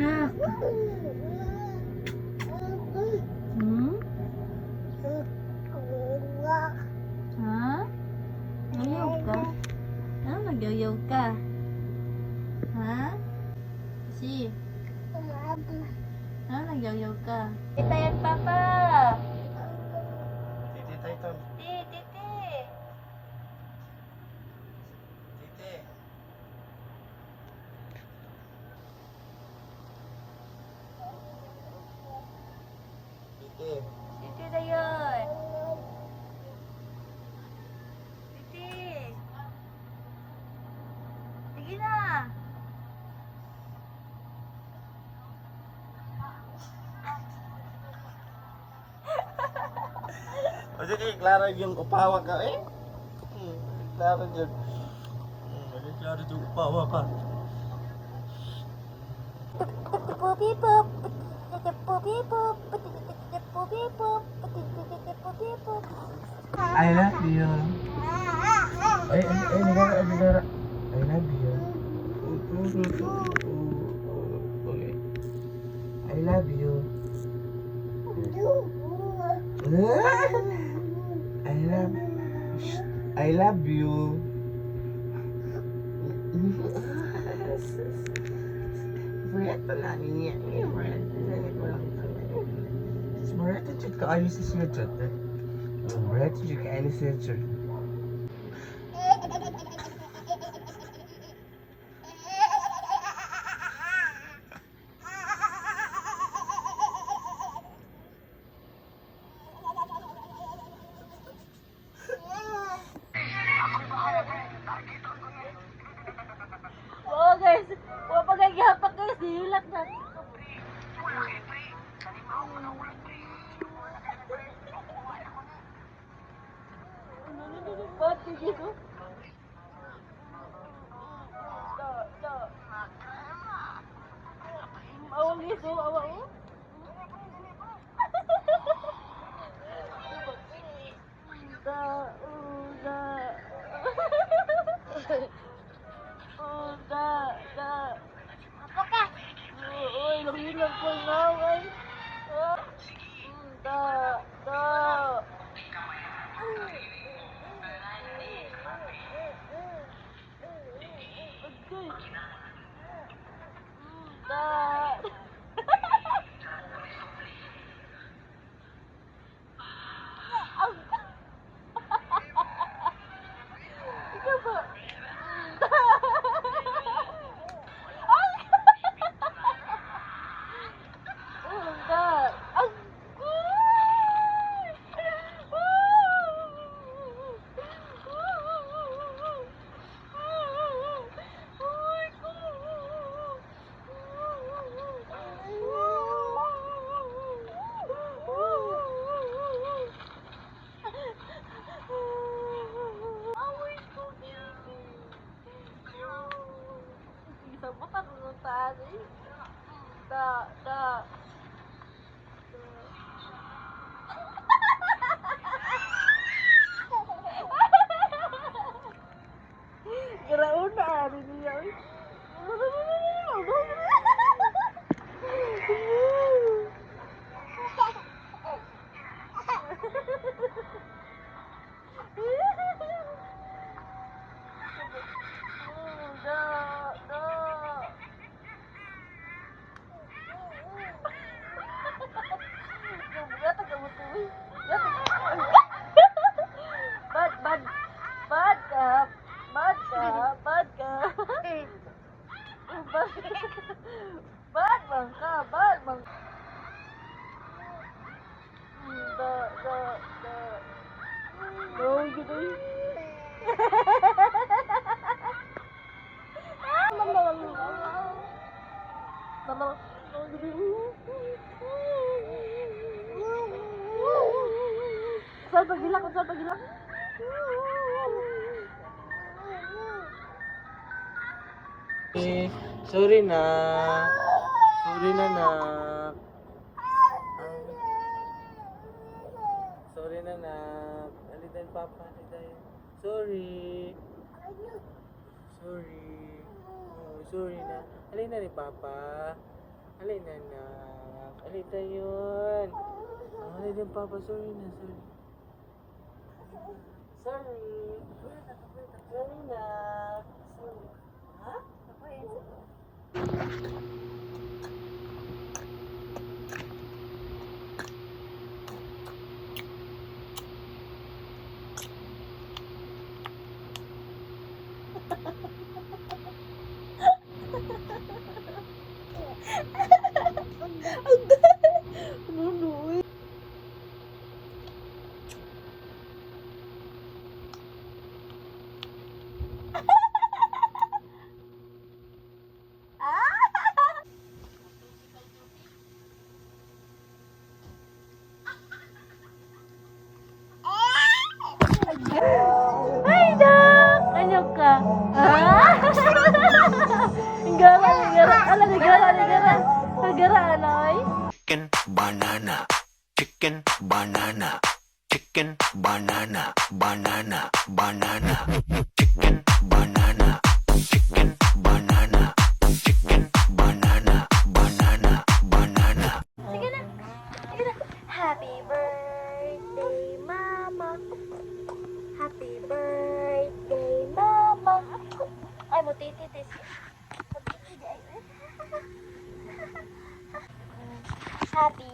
anak. Hmm? Ha? Ayaw ka? Ha? Nagyayaw ka? Ha? Si? Ha? Nagyayaw ka? Tita yan, Papa! Titi, Titan. Titi! Titi. Titi. Titi na yun! Titi! Sige na! O sige, klaro yung upawa ka eh. Klaro dyan. Klaro yung upawa ka. I love you. Negara. I love you. Okay. I love you. I love you. Beretta na niya. Beretta cek ka ayos sa chat. Beretta cek ka ayos sa chat. Oo guys, huwag pagkagihapak guys, dihilak na. Ba't dito? Awang dito, awang mo? Uy, langhilang ko na, ay. Sabutan mo tadi. Da. Gerauna hari dia. Bad ka. Bad bang ka, bad bang. Da. Oh, gitu. Mama. Saan pagbilang? Sorry na. Sorry na, nak. Sorry na, nak. Alitan papa, alitan. Sorry. Sorry. Oh, sorry na. Alin na ni papa. Alin na na. Alin na yun. Alin yung papa. Sorry na, sorry. Sorry. Sorry na. Sorry. Ha? Nunoy. Ay, nak! Ano ka? Ah? Gara, gara. Ala, gara, gara. Gara, anay. Chicken banana, chicken banana, chicken banana, banana, banana, chicken banana, chicken banana, chicken banana, banana, banana. Sige na. Sige na. Happy birthday, mama. Happy birthday, mama. Ay, mo tititis. Happy